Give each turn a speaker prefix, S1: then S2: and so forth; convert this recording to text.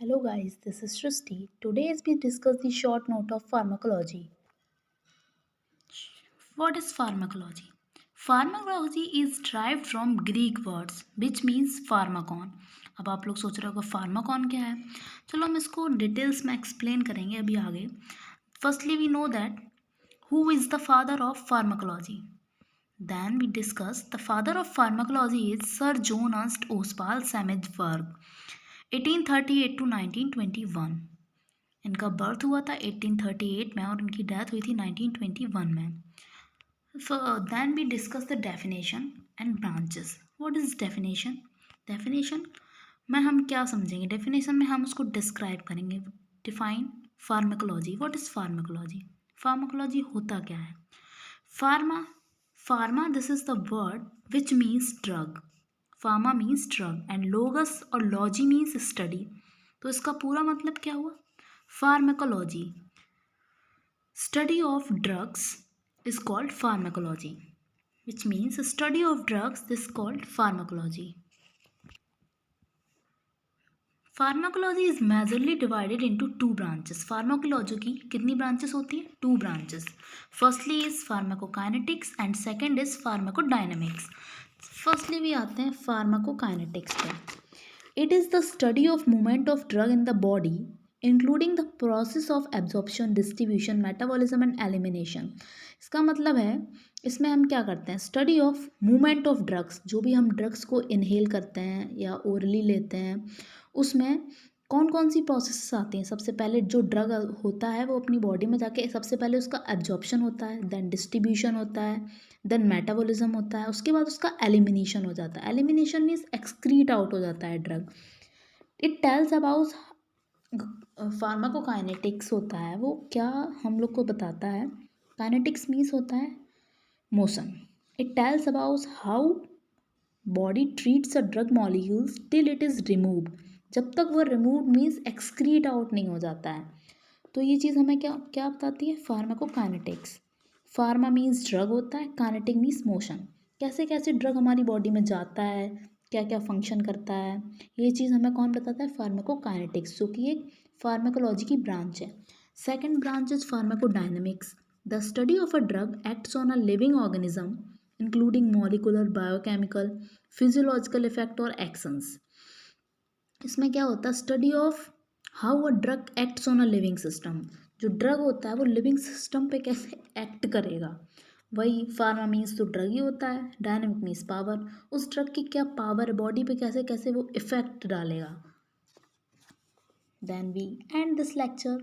S1: Hello guys, this is Shrishti. Today as we discuss the short note of pharmacology. What is pharmacology? Pharmacology is derived from Greek words which means pharmakon. अब आप लोग सोच रहे हो pharmakon क्या है? चलो हम इसको डिटेल्स में एक्सप्लेन करेंगे अभी आगे. Firstly we know that who is the father of pharmacology? Then we discuss the father of pharmacology is Sir John Ernst Ospal Sammelberg, 1838 to 1921. इनका बर्थ हुआ था 1838 में और इनकी डेथ हुई थी 1921 में. So then we discuss the definition and branches. What is definition? Definition में हम क्या समझेंगे? डेफिनेशन में हम उसको डिस्क्राइब करेंगे. Define pharmacology. What is pharmacology? Pharmacology होता क्या है? Pharma this is the word which means drug. Pharma means drug and logos और लॉजी मीन्स स्टडी. तो इसका पूरा मतलब क्या हुआ? Pharmacology. Study of drugs is called pharmacology, which means study of drugs is called pharmacology. Pharmacology is majorly divided into two branches. Pharmacology की कितनी branches होती हैं? Two branches. Firstly is pharmacokinetics and second is pharmacodynamics. Firstly भी आते हैं pharmacokinetics पे. It is the study of movement of drug in the body including the process of absorption, distribution, metabolism and elimination. इसका मतलब है इसमें हम क्या करते हैं? Study of movement of drugs. जो भी हम ड्रग्स को इनहेल करते हैं या ओरली लेते हैं उसमें कौन कौन सी प्रोसेस आती हैं. सबसे पहले जो ड्रग होता है वो अपनी बॉडी में जाके सबसे पहले उसका एब्जॉर्प्शन होता है, देन डिस्ट्रीब्यूशन होता है, देन मेटाबॉलिज्म होता है, उसके बाद उसका एलिमिनेशन हो जाता है. एलिमिनेशन मीन्स एक्सक्रीट आउट हो जाता है drug. It tells about pharmacokinetics होता है वो क्या हम लोग को बताता है. काइनेटिक्स मीन्स होता है motion. It tells about how body treats a drug molecules till it is removed. जब तक वो रिमूव मीन्स एक्सक्रीट आउट नहीं हो जाता है. तो ये चीज़ हमें क्या क्या बताती है? फार्माकोकाइनेटिक्स. फार्मा मीन्स ड्रग होता है, काइनेटिक मीन्स मोशन. कैसे कैसे ड्रग हमारी बॉडी में जाता है, क्या क्या फंक्शन करता है, ये चीज़ हमें कौन बताता है? फार्माकोकाइनेटिक्स, जो कि एक फार्माकोलॉजी की ब्रांच है. Second branch is pharmacodynamics. The study of a drug acts on a living organism including molecular, biochemical, physiological effect और एक्शंस. इसमें क्या होता है? Study of how a drug acts on a living system. जो drug होता है वो living system पे कैसे एक्ट करेगा. वही फार्मा मीन्स तो ड्रग ही होता है, डायनेमिक मीन्स पावर. उस ड्रग की क्या पावर है बॉडी पे, कैसे कैसे वो इफेक्ट डालेगा. Then we end this lecture.